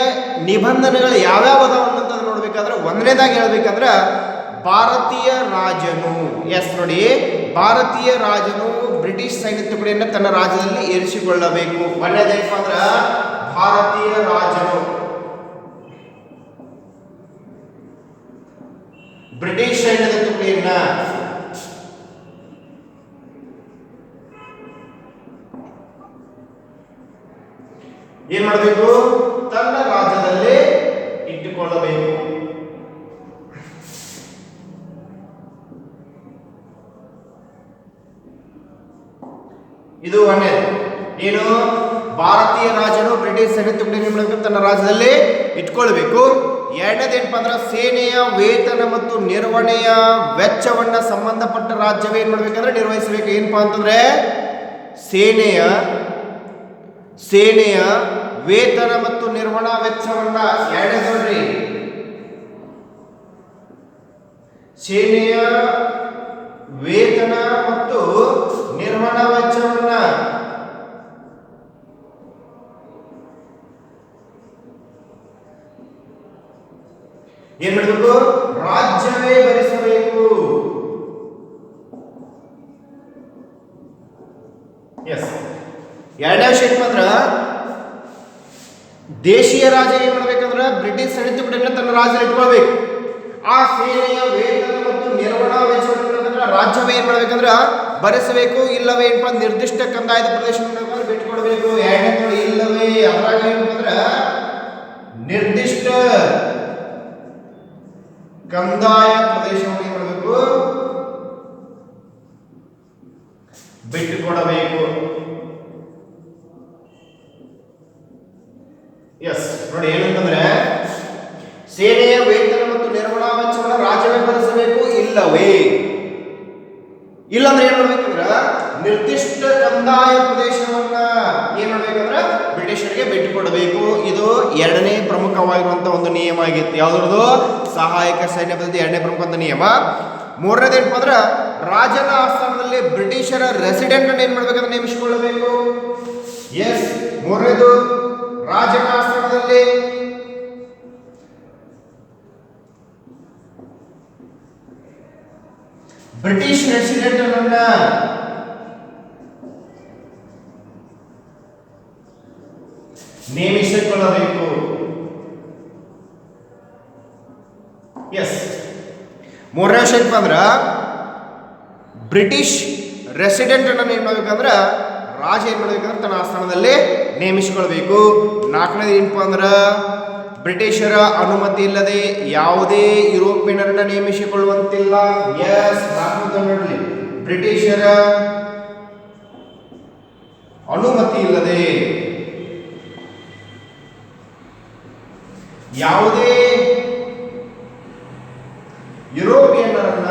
ನಿಬಂಧನೆಗಳು ಯಾವ್ಯಾವ ಅದಾವ ಅಂತ ನೋಡ್ಬೇಕಾದ್ರೆ ಒಂದನೇದಾಗಿ ಹೇಳ್ಬೇಕಂದ್ರೆ ಭಾರತೀಯ ರಾಜನು. ಎಸ್ ನೋಡಿ, ಭಾರತೀಯ ರಾಜನು ಬ್ರಿಟಿಷ್ ಸೈನ್ಯ ತುಕಡಿಯನ್ನು ತನ್ನ ರಾಜ್ಯದಲ್ಲಿ ಇರಿಸಿಕೊಳ್ಳಬೇಕು. ಒಂದನೇದೇನಪ್ಪ ಅಂದ್ರ ಭಾರತೀಯ ರಾಜನು ಬ್ರಿಟಿಷ್ ಸೈನ್ಯದ ತುಕಡಿಯನ್ನ ಏನ್ ಮಾಡಬೇಕು? ತನ್ನ ರಾಜ್ಯದಲ್ಲೇ ಇಟ್ಟುಕೊಳ್ಳಬೇಕು. ಇದು ಒಂದನೇದು. ಏನು? ಭಾರತೀಯ ರಾಜನು ಬ್ರಿಟಿಷ್ ಸೈನ್ಯ ತುಕಡಿಯನ್ನು ತನ್ನ ರಾಜ್ಯದಲ್ಲಿ ಇಟ್ಕೊಳ್ಬೇಕು. ಎರಡನೇದು ಏನಪ್ಪ ಅಂದ್ರೆ ಸೇನೆಯ ವೇತನ ಮತ್ತು ನಿರ್ವಹಣೆಯ ವೆಚ್ಚವನ್ನ ಸಂಬಂಧಪಟ್ಟ ರಾಜ್ಯವೇ ಏನ್ ಮಾಡ್ಬೇಕಂದ್ರೆ ನಿರ್ವಹಿಸಬೇಕು. ಏನಪ್ಪಾ ಅಂತಂದ್ರೆ ಸೇನೆಯ ವೇತನ ಮತ್ತು ನಿರ್ವಹಣಾ ವೆಚ್ಚವನ್ನ ಎರಡನೇದು ನೋಡ್ರಿ, ಸೇನೆಯ ವೇತನ ಮತ್ತು ನಿರ್ವಹಣಾ ವೆಚ್ಚವನ್ನ ಏನ್ ಮಾಡಬೇಕು? ರಾಜ್ಯವೇ ಭರಿಸಬೇಕು. ಎಸ್. ಎರಡನೇ ವಿಷಯ ಏನಪ್ಪ ಅಂದ್ರ ದೇಶೀಯ ರಾಜ ಏನ್ ಮಾಡ್ಬೇಕಂದ್ರ ಬ್ರಿಟಿಷ್ ಸೈನ್ಯ ತುಕಡಿಯನ್ನು ತನ್ನ ರಾಜ್ಯದಲ್ಲಿ ಇಟ್ಕೊಳ್ಬೇಕು. ಆ ಸೇನೆಯ ವೇತನ ಮತ್ತು ನಿರ್ವಹಣಾ ವೆಚ್ಚವನ್ನು ರಾಜ್ಯವೇ ಏನ್ ಮಾಡ್ಬೇಕಂದ್ರ ಭರಿಸಬೇಕು. ಇಲ್ಲವೇ ಏನಪ್ಪ ನಿರ್ದಿಷ್ಟ ಕಂದಾಯದ ಪ್ರದೇಶವನ್ನು ಬಿಟ್ಟುಕೊಡ್ಬೇಕು. ಎರಡನೇ ಇಲ್ಲವೇ ಅದ್ರಾಗ ಏನಂದ್ರ ನಿರ್ದಿಷ್ಟ ಕಂದಾಯ ಪ್ರದೇಶವನ್ನು ಏನ್ ಮಾಡಬೇಕು? ಬಿಟ್ಟುಕೊಡಬೇಕು. ಎಸ್ ನೋಡಿ, ಏನಂತಂದ್ರೆ ಸೇನೆಯ ವೇತನ ಮತ್ತು ನಿರ್ವಹಣಾ ವೆಚ್ಚವನ್ನು ರಾಜ್ಯವೇ ಭರಿಸಬೇಕು. ಇಲ್ಲವೇ ಇಲ್ಲಂದ್ರೆ ಏನ್ ಮಾಡ್ಬೇಕಂದ್ರ ನಿರ್ದಿಷ್ಟ ಕಂದಾಯ ಪ್ರದೇಶವನ್ನ ಏನ್ ಮಾಡ್ಬೇಕಂದ್ರ ಬ್ರಿಟಿಷರಿಗೆ ಬಿಟ್ಟುಕೊಡಬೇಕು. ಇದು ಎರಡನೇ ಪ್ರಮುಖವಾಗಿರುವಂತಹ ಒಂದು ನಿಯಮ ಆಗಿತ್ತು. ಯಾವ್ದು? ಸಹಾಯಕ ಸೈನ್ಯ ಪದ್ಧತಿ ಎರಡನೇ ಪ್ರಮುಖ ನಿಯಮ. ಮೂರನೇದು ಏನಪ್ಪ ಅಂದ್ರ ರಾಜನ ಆಸ್ಥಾನದಲ್ಲಿ ಬ್ರಿಟಿಷರ ರೆಸಿಡೆಂಟ್ ಅನ್ನು ಏನ್ ಮಾಡ್ಬೇಕಂದ್ರೆ ನೇಮಿಸಿಕೊಳ್ಳಬೇಕು. ಎಸ್, ಮೂರನೇದು ರಾಜನ ಆಸ್ಥಾನದಲ್ಲಿ ಬ್ರಿಟಿಷ್ ರೆಸಿಡೆಂಟ್ ಅನ್ನ ನೇಮಿಸಿಕೊಳ್ಳಬೇಕು. ಎಸ್, ಮೂರನೇ ವಿಷಯ ಏನಪ್ಪ ಅಂದ್ರ ಬ್ರಿಟಿಷ್ ರೆಸಿಡೆಂಟ್ ಅನ್ನ ಏನ್ ಮಾಡ್ಬೇಕಂದ್ರ ರಾಜ ಏನ್ ಮಾಡ್ಬೇಕಂದ್ರೆ ತನ್ನ ಆಸ್ಥಾನದಲ್ಲಿ ನೇಮಿಸಿಕೊಳ್ಬೇಕು. ನಾಲ್ಕನೇದು ಏನಪ್ಪ ಅಂದ್ರ ಬ್ರಿಟಿಷರ ಅನುಮತಿ ಇಲ್ಲದೆ ಯಾವುದೇ ಯುರೋಪಿಯನ್ನರನ್ನ ನೇಮಿಸಿಕೊಳ್ಳುವಂತಿಲ್ಲ. ಎಸ್, ನೋಡ್ಲಿ, ಬ್ರಿಟಿಷರ ಅನುಮತಿ ಇಲ್ಲದೆ ಯಾವುದೇ ಯುರೋಪಿಯನ್ನರನ್ನ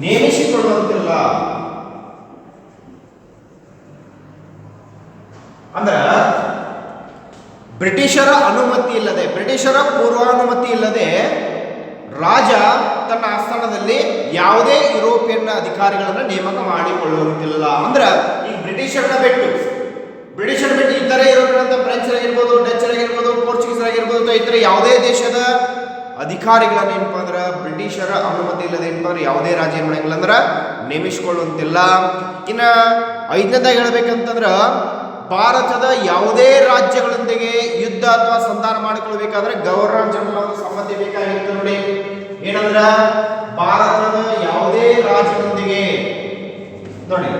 ನೇಮಿಸಿಕೊಳ್ಳುವಂತಿಲ್ಲ. ಅಂದ್ರ ಬ್ರಿಟಿಷರ ಅನುಮತಿ ಇಲ್ಲದೆ, ಬ್ರಿಟಿಷರ ಪೂರ್ವಾನುಮತಿ ಇಲ್ಲದೆ ರಾಜ ತನ್ನ ಆಸ್ಥಾನದಲ್ಲಿ ಯಾವುದೇ ಯುರೋಪಿಯನ್ ಅಧಿಕಾರಿಗಳನ್ನ ನೇಮಕ ಮಾಡಿಕೊಳ್ಳುವಂತಿಲ್ಲ. ಅಂದ್ರ ಈ ಬ್ರಿಟಿಷರನ್ನ ಬಿಟ್ಟು ಇತರೆ ಯುರೋಪಿಯನ್ ಫ್ರೆಂಚರಾಗಿರ್ಬೋದು, ಡಚ್ಚರಾಗಿರ್ಬೋದು, ಪೋರ್ಚುಗೀಸರಾಗಿರ್ಬೋದು, ಇತರೆ ಯಾವುದೇ ದೇಶದ ಅಧಿಕಾರಿಗಳನ್ನ ಏನಪ್ಪ ಅಂದ್ರ ಬ್ರಿಟಿಷರ ಅನುಮತಿ ಇಲ್ಲದೆ ಏನಪ್ಪ ಅಂದ್ರೆ ಯಾವುದೇ ರಾಜ್ಯ ಏನ್ ಮಾಡಂಗಿಲ್ಲ ಅಂದ್ರ ನೇಮಿಸಿಕೊಳ್ಳುವಂತಿಲ್ಲ. ಇನ್ನ ಐದನೇದಾಗಿ ಹೇಳ್ಬೇಕಂತಂದ್ರ ಭಾರತದ ಯಾವುದೇ ರಾಜ್ಯಗಳೊಂದಿಗೆ ಯುದ್ಧ ಅಥವಾ ಸಂಧಾನ ಮಾಡಿಕೊಳ್ಬೇಕಾದ್ರೆ ಗವರ್ನರ್ ಜನರಲ್ ಸಮ್ಮತಿ ಬೇಕಾಗಿತ್ತು. ನೋಡಿ, ಏನಂದ್ರ ಭಾರತದ ಯಾವುದೇ ರಾಜ್ಯದೊಂದಿಗೆ ನೋಡಿ,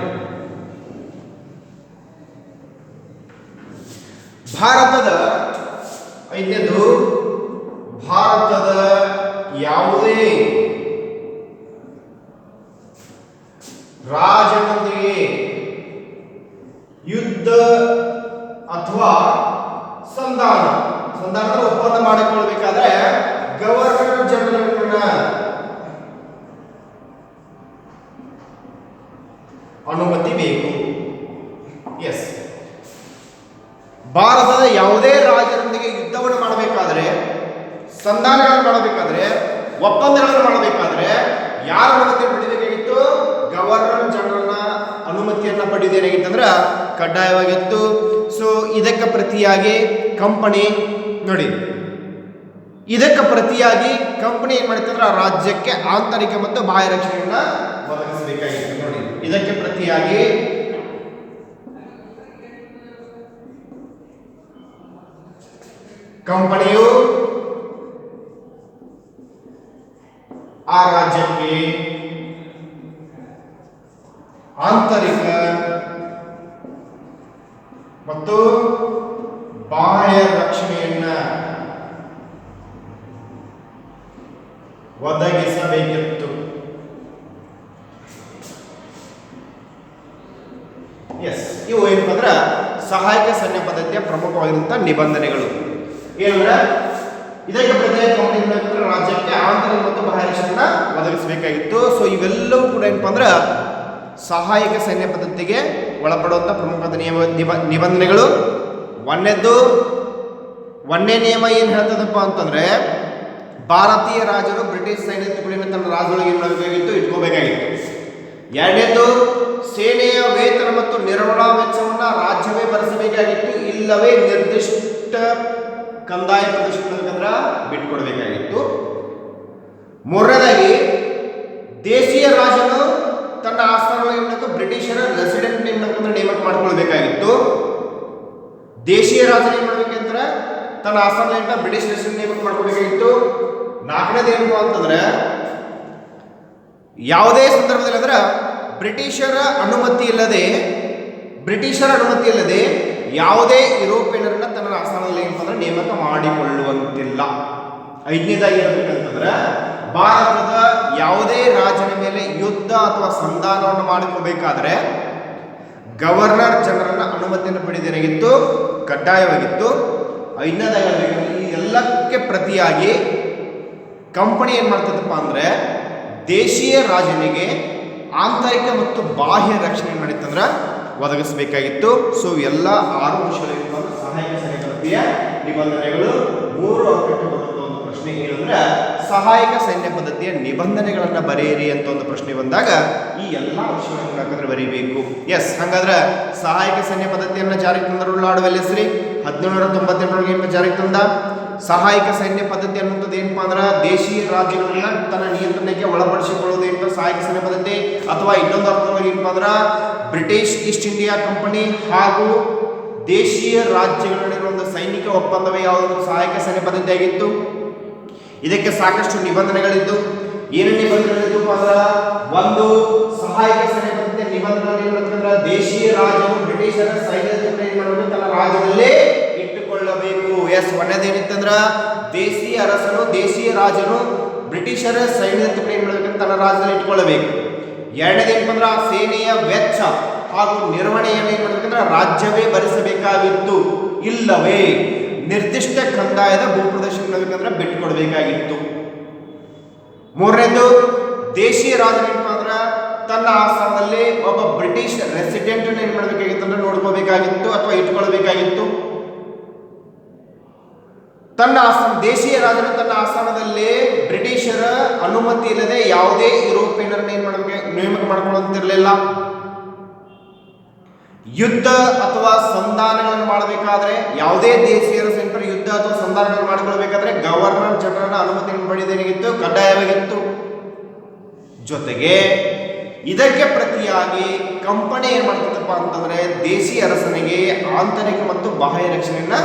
ಐದನೇದು ಭಾರತದ ಯಾವುದೇ ರಾಜನೊಂದಿಗೆ ಯುದ್ಧ ಅಥವಾ ಸಂಧಾನ ಒಪ್ಪಂದ ಮಾಡಿಕೊಳ್ಳಬೇಕಾದ್ರೆ ಗವರ್ನರ್ ಜನರಲ್ ಅನುಮತಿ ಬೇಕು. ಎಸ್, ಭಾರತದ ಯಾವುದೇ ರಾಜರೊಂದಿಗೆ ಯುದ್ಧವನ್ನು ಮಾಡಬೇಕಾದ್ರೆ, ಸಂಧಾನಗಳನ್ನು ಮಾಡಬೇಕಾದ್ರೆ, ಒಪ್ಪಂದಗಳನ್ನು ಮಾಡಬೇಕಾದ್ರೆ ಯಾರ ಅನುಮತಿ ಪಡೆಯಬೇಕಾಗಿತ್ತು? ಗವರ್ನರ್ ಜನರಲ್ನ ಅನುಮತಿಯನ್ನ ಪಡೆಯುವುದೇನಾಗಿತ್ತಂದ್ರ ಕಡ್ಡಾಯವಾಗಿತ್ತು. ಸೊ ಇದಕ್ಕೆ ಪ್ರತಿಯಾಗಿ ಕಂಪನಿ ನೋಡಿ ಇದಕ್ಕೆ ಪ್ರತಿಯಾಗಿ ಕಂಪನಿ ಏನ್ ಮಾಡುತ್ತೆ ಅಂದ್ರೆ ಆ ರಾಜ್ಯಕ್ಕೆ ಆಂತರಿಕ ಮತ್ತು ಬಾಹ್ಯ ರಕ್ಷಣೆಯನ್ನ ಒದಗಿಸಬೇಕಾಗಿತ್ತು. ನೋಡಿ, ಇದಕ್ಕೆ ಪ್ರತಿಯಾಗಿ ಕಂಪನಿಯು ಆ ರಾಜ್ಯಕ್ಕೆ ಆಂತರಿಕ ಮತ್ತು ಬಾಹ್ಯ ರಕ್ಷಣೆಯನ್ನ ಒದಗಿಸಬೇಕಿತ್ತು. ಇವು ಏನಪ್ಪ ಅಂದ್ರೆ ಸಹಾಯಕ ಸೈನ್ಯ ಪದ್ಧತಿಯ ಪ್ರಮುಖವಾಗಿರುವಂತಹ ನಿಬಂಧನೆಗಳು. ಏನಂದ್ರೆ ಇದಕ್ಕೆ ಪ್ರತ್ಯೇಕ ಕಂಪನಿ ರಾಜ್ಯಕ್ಕೆ ಆಂತರಿಕ ಮತ್ತು ಬಾಹ್ಯ ರಕ್ಷಣೆಯನ್ನ ಒದಗಿಸಬೇಕಾಗಿತ್ತು. ಸೊ ಇವೆಲ್ಲವೂ ಕೂಡ ಏನಪ್ಪ ಅಂದ್ರೆ ಸಹಾಯಕ ಸೈನ್ಯ ಪದ್ಧತಿಗೆ ಒಳಪಡುವಂಥ ಪ್ರಮುಖ ನಿಬಂಧನೆಗಳು. ಒಂದನೇ ನಿಯಮ ಏನು ಹೇಳ್ತದಪ್ಪ ಅಂತಂದ್ರೆ ಭಾರತೀಯ ರಾಜರು ಬ್ರಿಟಿಷ್ ಸೈನ್ಯ ತುಕಡಿಯನ್ನು ತನ್ನ ರಾಜ್ಯದೊಳಗೆ ಏನು ಮಾಡಬೇಕಾಗಿತ್ತು, ಇಟ್ಕೋಬೇಕಾಗಿತ್ತು. ಎರಡನೇದು ಸೇನೆಯ ವೇತನ ಮತ್ತು ನಿರ್ವಹಣಾ ವೆಚ್ಚವನ್ನು ರಾಜ್ಯವೇ ಭರಿಸಬೇಕಾಗಿತ್ತು, ಇಲ್ಲವೇ ನಿರ್ದಿಷ್ಟ ಕಂದಾಯ ಪ್ರದೇಶಗಳಂದ್ರೆ ಬಿಟ್ಟುಕೊಡಬೇಕಾಗಿತ್ತು. ಮೂರನೇದಾಗಿ ದೇಶೀಯ ರಾಜನು ತನ್ನ ಆಸ್ಥಾನವನ್ನು ಬ್ರಿಟಿಷರ ರೆಸಿಡೆಂಟ್ ನೇಮಕ ಮಾಡಿಕೊಳ್ಬೇಕಾಗಿತ್ತು. ದೇಶೀಯ ರಾಜನ ಏನ್ ಮಾಡ್ಬೇಕಂದ್ರೆ ತನ್ನ ಆಸ್ಥಾನದಿಂದ ಬ್ರಿಟಿಷ್ ರೆಸಿಡೆಂಟ್ ನೇಮಕ ಮಾಡ್ಕೋಬೇಕಾಗಿತ್ತು. ನಾಲ್ಕನೇದು ಏನಪ್ಪ ಅಂತಂದ್ರೆ ಯಾವುದೇ ಸಂದರ್ಭದಲ್ಲಿ ಅಂದ್ರೆ ಬ್ರಿಟಿಷರ ಅನುಮತಿ ಇಲ್ಲದೆ ಯಾವುದೇ ಯುರೋಪಿಯನ್ನರನ್ನ ತನ್ನ ಆಸ್ಥಾನದಲ್ಲಿ ಏನಪ್ಪ ಅಂದ್ರೆ ನೇಮಕ ಮಾಡಿಕೊಳ್ಳುವಂತಿಲ್ಲ. ಐದನೇದಾಗಿ ಹೇಳ್ಬೇಕಂತಂದ್ರೆ ಭಾರತದ ಯಾವುದೇ ರಾಜನ ಮೇಲೆ ಯುದ್ಧ ಅಥವಾ ಸಂಧಾನವನ್ನು ಮಾಡಿಕೊಳ್ಬೇಕಾದ್ರೆ ಗವರ್ನರ್ ಜನರಲ್ ಅನುಮತಿಯನ್ನು ಪಡೆದೇನಾಗಿತ್ತು, ಕಡ್ಡಾಯವಾಗಿತ್ತು. ಐದನೇದಾಗಿ ಹೇಳ್ಬೇಕಂದ್ರೆ ಈ ಎಲ್ಲಕ್ಕೆ ಪ್ರತಿಯಾಗಿ ಕಂಪನಿ ಏನ್ ಮಾಡ್ತಿದ್ದಪ್ಪ ಅಂದ್ರೆ ದೇಶೀಯ ರಾಜನಿಗೆ ಆಂತರಿಕ ಮತ್ತು ಬಾಹ್ಯ ರಕ್ಷಣೆ ಮಾಡಿತ್ತಂದ್ರೆ ಒದಗಿಸಬೇಕಾಗಿತ್ತು. ಸೊ ಎಲ್ಲ 6 ಅಂಶಗಳು ಸಹಾಯಕ ಸೈನ್ಯ ಪದ್ಧತಿಯ ನಿಬಂಧನೆಗಳು. 3 ಅಂಕಕ್ಕೆ ಬರುವಂತ ಒಂದು ಪ್ರಶ್ನೆ ಏನಂದ್ರೆ ಸಹಾಯಕ ಸೈನ್ಯ ಪದ್ಧತಿಯ ನಿಬಂಧನೆಗಳನ್ನ ಬರೆಯಿರಿ ಅಂತ ಒಂದು ಪ್ರಶ್ನೆ ಬಂದಾಗ ಈ ಎಲ್ಲಾ ಅಂಶಗಳನ್ನು ಹಾಕಿದ್ರೆ ಬರೀಬೇಕು. ಎಸ್, ಹಾಗಾದ್ರೆ ಸಹಾಯಕ ಸೈನ್ಯ ಪದ್ಧತಿಯನ್ನ ಜಾರಿಗೆ ತಂದರು ಲಾರ್ಡ್ ವೆಲ್ಲೆಸ್ಲಿ 1798 ಏನಪ್ಪ ಜಾರಿಗೆ ತಂದ. ಸಹಾಯಕ ಸೈನ್ಯ ಪದ್ಧತಿ ಅನ್ನುವಂಥದ್ದು ಏನಪ್ಪಾ ಅಂದ್ರೆ ದೇಶೀಯ ರಾಜ್ಯಗಳನ್ನ ತನ್ನ ನಿಯಂತ್ರಣಕ್ಕೆ ಒಳಪಡಿಸಿಕೊಳ್ಳುವುದು ಏನಪ್ಪ ಸಹಾಯಕ ಸೈನ್ಯ ಪದ್ಧತಿ. ಅಥವಾ ಇನ್ನೊಂದು ಅರ್ಥವಾಗಿ ಏನಪ್ಪಾ ಅಂದ್ರೆ ಬ್ರಿಟಿಷ್ ಈಸ್ಟ್ ಇಂಡಿಯಾ ಕಂಪನಿ ಹಾಗೂ ದೇಶೀಯ ರಾಜ್ಯಗಳ ನಡುವಿನ ಒಂದು ಸೈನಿಕ ಒಪ್ಪಂದವೇ ಯಾವುದೋ ಸಹಾಯಕ ಸೈನ್ಯ ಪದ್ಧತಿ ಆಗಿತ್ತು. ಇದಕ್ಕೆ ಸಾಕಷ್ಟು ನಿಬಂಧನೆಗಳಿದ್ದು. ಏನು ನಿಬಂಧನೆಗಳಿದ್ದಪ್ಪ ಅಂದ್ರೆ ಒಂದು ಸಹಾಯಕ ಸೈನ್ಯ ಪದ್ಧತಿಯ ನಿಬಂಧನೆ ದೇಶೀಯ ರಾಜ್ಯವು ಬ್ರಿಟಿಷರ ಸೈನ್ಯದ ತನ್ನ ರಾಜ್ಯದಲ್ಲೇ ಇಟ್ಟುಕೊಳ್ಳಬೇಕು. ಎಸ್, ಒಂದೇನಿತ್ತಂದ್ರ ದೇಶೀಯ ಅರಸನು ದೇಶೀಯ ರಾಜನು ಬ್ರಿಟಿಷರ ಸೈನ್ಯದ ತುಕಡಿ ಏನ್ ಮಾಡಬೇಕಂತ ತನ್ನ ರಾಜ್ಯದಲ್ಲಿ ಇಟ್ಕೊಳ್ಳಬೇಕು. ಎರಡನೇದು ಏನಪ್ಪ ಅಂದ್ರೆ ಆ ಸೇನೆಯ ವೆಚ್ಚ ಹಾಗೂ ನಿರ್ವಹಣೆಯನ್ನು ಏನ್ ಮಾಡಬೇಕಂದ್ರೆ ರಾಜ್ಯವೇ ಭರಿಸಬೇಕಾಗಿತ್ತು, ಇಲ್ಲವೇ ನಿರ್ದಿಷ್ಟ ಕಂದಾಯದ ಭೂಪ್ರದೇಶಗಳಂದ್ರೆ ಬಿಟ್ಟುಕೊಡ್ಬೇಕಾಗಿತ್ತು. ಮೂರನೇದು ದೇಶೀಯ ರಾಜನ ಏನಪ್ಪ ಅಂದ್ರೆ ತನ್ನ ಆಸ್ಥಾನದಲ್ಲಿ ಒಬ್ಬ ಬ್ರಿಟಿಷ್ ರೆಸಿಡೆಂಟ್ ಏನ್ ಮಾಡಬೇಕಾಗಿತ್ತು ಅಂದ್ರೆ ನೋಡ್ಕೋಬೇಕಾಗಿತ್ತು ಅಥವಾ ಇಟ್ಕೊಳ್ಬೇಕಾಗಿತ್ತು. ದೇಶೀಯ ರಾಜನು ತನ್ನ ಆಸ್ಥಾನದಲ್ಲಿ ಬ್ರಿಟಿಷರ ಅನುಮತಿ ಇಲ್ಲದೆ ಯಾವುದೇ ಯುರೋಪಿಯನ್ನರನ್ನ ಏನ್ ಮಾಡಬೇಕು, ನೇಮಕ ಮಾಡ್ಕೊಳ್ಳುವಂತಿರಲಿಲ್ಲ. ಯುದ್ಧ ಅಥವಾ ಸಂಧಾನಗಳನ್ನು ಮಾಡಬೇಕಾದ್ರೆ ಯಾವುದೇ ದೇಶೀಯರ ಸೈನಿಕರು ಯುದ್ಧ ಅಥವಾ ಸಂಧಾನಗಳನ್ನು ಮಾಡಿಕೊಳ್ಬೇಕಾದ್ರೆ ಗವರ್ನರ್ ಜನರಲ್ ಅನುಮತಿಯನ್ನು ಪಡೆಯದೇನಾಗಿತ್ತು, ಕಡ್ಡಾಯವಾಗಿತ್ತು. ಜೊತೆಗೆ ಇದಕ್ಕೆ ಪ್ರತಿಯಾಗಿ ಕಂಪನಿ ಏನ್ ಮಾಡ್ತದಪ್ಪ ಅಂತಂದ್ರೆ ದೇಶೀಯ ಅರಸನಿಗೆ ಆಂತರಿಕ ಮತ್ತು ಬಾಹ್ಯ ರಕ್ಷಣೆಯನ್ನ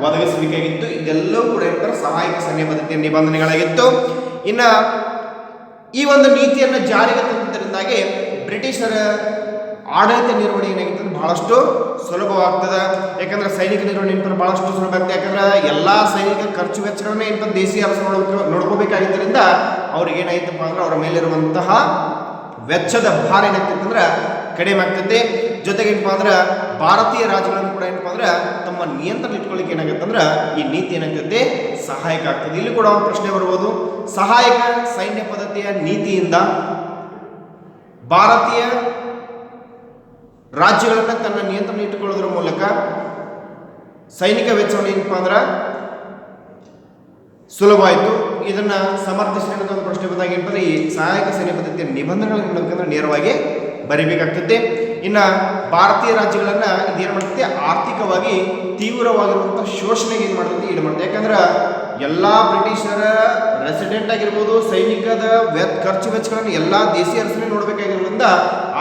ಒದಗಿಸಬೇಕಾಗಿತ್ತು. ಇದೆಲ್ಲವೂ ಕೂಡ ಏನಂತಾರೆ ಸಹಾಯಕ ಸೈನ್ಯ ಪದ್ಧತಿಯ ನಿಬಂಧನೆಗಳಾಗಿತ್ತು. ಇನ್ನ ಈ ಒಂದು ನೀತಿಯನ್ನು ಜಾರಿಗೆ ತಂದಿದ್ದರಿಂದಾಗಿ ಬ್ರಿಟಿಷರ ಆಡಳಿತ ನಿರ್ವಹಣೆ ಏನಾಗಿತ್ತು ಬಹಳಷ್ಟು ಸುಲಭವಾಗ್ತದೆ. ಯಾಕಂದ್ರೆ ಸೈನಿಕ ನಿರ್ವಹಣೆ ಏನಂತಾರೆ ಬಹಳಷ್ಟು ಸುಲಭ ಆಗ್ತದೆ. ಯಾಕಂದ್ರೆ ಎಲ್ಲಾ ಸೈನಿಕ ಖರ್ಚು ವೆಚ್ಚಗಳನ್ನ ಏನಂತ ದೇಶೀಯ ಅರಸ ನೋಡ್ಕೋಬೇಕಾಗಿದ್ದರಿಂದ ಅವ್ರಿಗೆ ಏನಾಯ್ತಪ್ಪ ಅಂದ್ರೆ ಅವರ ಮೇಲಿರುವಂತಹ ವೆಚ್ಚದ ಭಾರ ಏನಾಗ್ತೈತೆ ಅಂದ್ರೆ ಕಡಿಮೆ ಆಗ್ತೈತೆ. ಜೊತೆಗೆ ಏನಪ್ಪಾ ಅಂದ್ರೆ ಭಾರತೀಯ ರಾಜ್ಯಗಳನ್ನು ಕೂಡ ಏನಪ್ಪಾ ಅಂದ್ರೆ ತಮ್ಮ ನಿಯಂತ್ರಣ ಇಟ್ಕೊಳ್ಳಿಕ್ಕೆ ಏನಾಗುತ್ತೆ ಅಂದ್ರೆ ಈ ನೀತಿ ಏನಾಗ್ತೈತೆ ಸಹಾಯಕ ಆಗ್ತದೆ. ಇಲ್ಲಿ ಕೂಡ ಒಂದು ಪ್ರಶ್ನೆ ಬರ್ಬೋದು, ಸಹಾಯಕ ಸೈನ್ಯ ಪದ್ಧತಿಯ ನೀತಿಯಿಂದ ಭಾರತೀಯ ರಾಜ್ಯಗಳನ್ನ ತನ್ನ ನಿಯಂತ್ರಣ ಇಟ್ಟುಕೊಳ್ಳೋದ್ರ ಮೂಲಕ ಸೈನಿಕ ವೆಚ್ಚವನ್ನು ಏನಪ್ಪಾ ಅಂದ್ರೆ ಸುಲಭವಾಯಿತು. ಇದನ್ನ ಸಮರ್ಥಿಸಿದ ಒಂದು ಪ್ರಶ್ನೆ ಬಂದಾಗ ಏನಂದ್ರೆ ಈ ಸಹಾಯಕ ಸೈನ್ಯ ಪದ್ಧತಿಯ ನಿಬಂಧನೆಗಳನ್ನು ನೇರವಾಗಿ ಬರೀಬೇಕಾಗ್ತದೆ. ಇನ್ನ ಭಾರತೀಯ ರಾಜ್ಯಗಳನ್ನ ಇದೇನು ಮಾಡ್ತೈತಿ ಆರ್ಥಿಕವಾಗಿ ತೀವ್ರವಾಗಿರುವಂತಹ ಶೋಷಣೆಗೆ ಏನ್ ಮಾಡ್ತೈತಿ ಈಡು ಮಾಡ್ತೈತಿ. ಯಾಕಂದ್ರೆ ಎಲ್ಲ ಬ್ರಿಟಿಷರ ರೆಸಿಡೆಂಟ್ ಆಗಿರ್ಬೋದು, ಸೈನಿಕದ ಖರ್ಚು ವೆಚ್ಚಗಳನ್ನು ಎಲ್ಲ ದೇಶೀಯ ಅರಸನೇ ನೋಡಬೇಕಾಗಿರೋದ್ರಿಂದ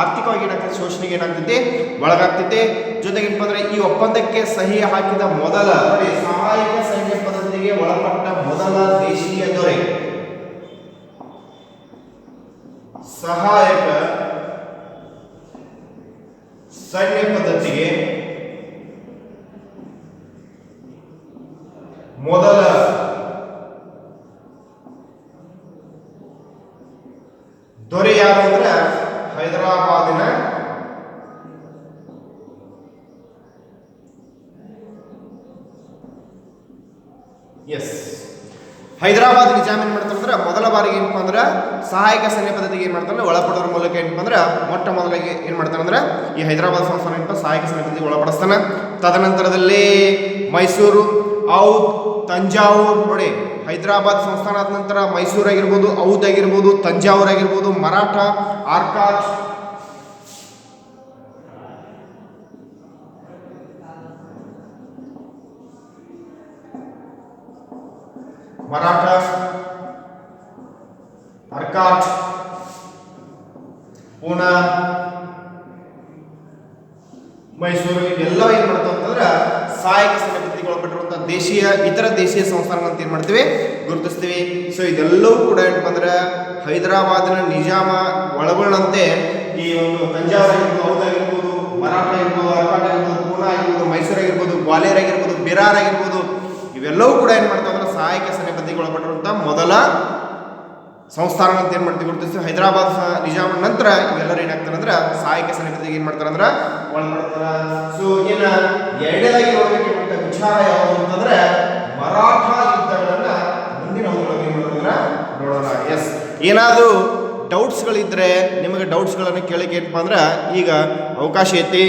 ಆರ್ಥಿಕವಾಗಿ ಏನಾಗ್ತದೆ, ಶೋಷಣೆಗೆ ಏನಾಗ್ತೈತಿ, ಒಳಗಾಗ್ತೈತಿ. ಜೊತೆಗೆ ಏನಪ್ಪ ಅಂದ್ರೆ ಈ ಒಪ್ಪಂದಕ್ಕೆ ಸಹಿ ಹಾಕಿದ ಮೊದಲ ನೋಡಿ, ಸಹಾಯಕ ಸೈನ್ಯ ಪದ್ಧತಿಗೆ ಒಳಪಟ್ಟ ಮೊದಲ ದೇಶೀಯ ದೊರೆ, ಸಹಾಯಕ ಸೈನ್ಯ ಪದ್ಧತಿಗೆ ಮೊದಲ ದೊರೆ ಯಾರು ಅಂದ್ರೆ ಹೈದರಾಬಾದಿನ ಹೈದರಾಬಾದ್ ನಿಜಾಮ್ ಏನ್ ಮಾಡ್ತಾರೆ ಅಂದ್ರೆ ಮೊದಲ ಬಾರಿಗೆ ಏನಪ್ಪ ಅಂದ್ರೆ ಸಹಾಯಕ ಸೈನ್ಯ ಪದ್ಧತಿಗೆ ಏನ್ ಮಾಡ್ತಾರೆ ಒಳಪಡೋದ್ರ ಮೂಲಕ ಏನಪ್ಪ ಅಂದ್ರೆ ಮೊಟ್ಟ ಮೊದಲಿಗೆ ಏನ್ ಮಾಡ್ತಾರೆ ಅಂದ್ರೆ ಈ ಹೈದರಾಬಾದ್ ಸಂಸ್ಥಾನ ಏನಪ್ಪ ಸಹಾಯಕ ಸೈನ್ಯ ಪದ್ಧತಿಗೆ ಒಳಪಡಿಸ್ತಾನೆ. ತದನಂತರದಲ್ಲಿ ಮೈಸೂರು, ಔದ್, ತಂಜಾವೂರು ನೋಡಿ, ಹೈದರಾಬಾದ್ ಸಂಸ್ಥಾನ ಆದ ನಂತರ ಮೈಸೂರು ಆಗಿರ್ಬೋದು, ಔದ್ ಆಗಿರ್ಬೋದು, ತಂಜಾವೂರು ಆಗಿರ್ಬೋದು, ಮರಾಠ, ಆರ್ಕಾಟ್, ಮರಾಠ, ಅರ್ಕಾಟ್, ಪೂನಾ, ಮೈಸೂರು ಇವೆಲ್ಲ ಏನ್ ಮಾಡ್ತಾವ ಅಂತಂದ್ರೆ ಸಹಾಯಕ ಸೈನ್ಯ ಪದ್ಧತಿಗೆ ಒಳಪಟ್ಟಿರುವಂತಹ ದೇಶೀಯ ಇತರ ದೇಶೀಯ ಸಂಸ್ಥಾನಗಳು ಅಂತ ಏನ್ ಮಾಡ್ತೀವಿ, ಗುರುತಿಸ್ತೀವಿ. ಸೊ ಇದೆಲ್ಲವೂ ಕೂಡ ಏನಪ್ಪ ಅಂದ್ರೆ ಹೈದರಾಬಾದಿನ ನಿಜಾಮ ಒಳಗೊಳ್ಳಂತೆ ಈ ಒಂದು ತಂಜಾವೂರು ಆಗಿರ್ಬೋದು, ಔದ್ ಆಗಿರ್ಬೋದು, ಮರಾಠ ಆಗಿರ್ಬೋದು, ಅರ್ಕಾಟ್ ಆಗಿರ್ಬೋದು, ಪೂನಾ ಆಗಿರ್ಬೋದು, ಮೈಸೂರು ಆಗಿರ್ಬೋದು, ಗ್ವಾಲಿಯರ್ ಆಗಿರ್ಬೋದು, ಬಿರಾರ್ ಆಗಿರ್ಬೋದು, ಇವೆಲ್ಲವೂ ಕೂಡ ಏನ್ ಮಾಡ್ತಾವ ಅಂದ್ರೆ ಸಹಾಯಕ ಸೈನ್ಯ ಪದ್ಧತಿಗೆ ಒಳಪಟ್ಟಿರುವಂತಹ ಮೊದಲ ಸಂಸ್ಥಾನ ಅಂತ ಏನ್ ಮಾಡ್ತೀವಿ, ಗುರುತಿಸ್ತೀವಿ. ಹೈದರಾಬಾದ್ ನಿಜಾಮ ನಂತರ ಇವೆಲ್ಲರೂ ಏನಾಗ್ತಾರೆ ಅಂದ್ರೆ ಸಹಾಯಕ ಸೈನ್ಯ ಪದ್ಧತಿಗೆ ಏನ್ ಮಾಡ್ತಾರೆ ಅಂದ್ರೆ ಒಳಪಡ್ತಾರ. ಸೊ ಏನ ಎರಡನೇದಾಗಿ ನೋಡ್ಬೇಕಂತ ವಿಚಾರ ಯಾವುದು ಅಂತಂದ್ರೆ ಮರಾಠ ಯುದ್ಧಗಳನ್ನ ಮುಂದಿನ ಅವುಗಳಲ್ಲಿ ಏನ್ ಮಾಡೋದಂದ್ರೆ ನೋಡೋಣ. ಎಸ್, ಏನಾದರೂ ಡೌಟ್ಸ್ಗಳಿದ್ರೆ ನಿಮಗೆ ಡೌಟ್ಸ್ಗಳನ್ನು ಕೇಳಕ್ಕೆ ಏನಪ್ಪ ಅಂದ್ರೆ ಈಗ ಅವಕಾಶ ಐತಿ.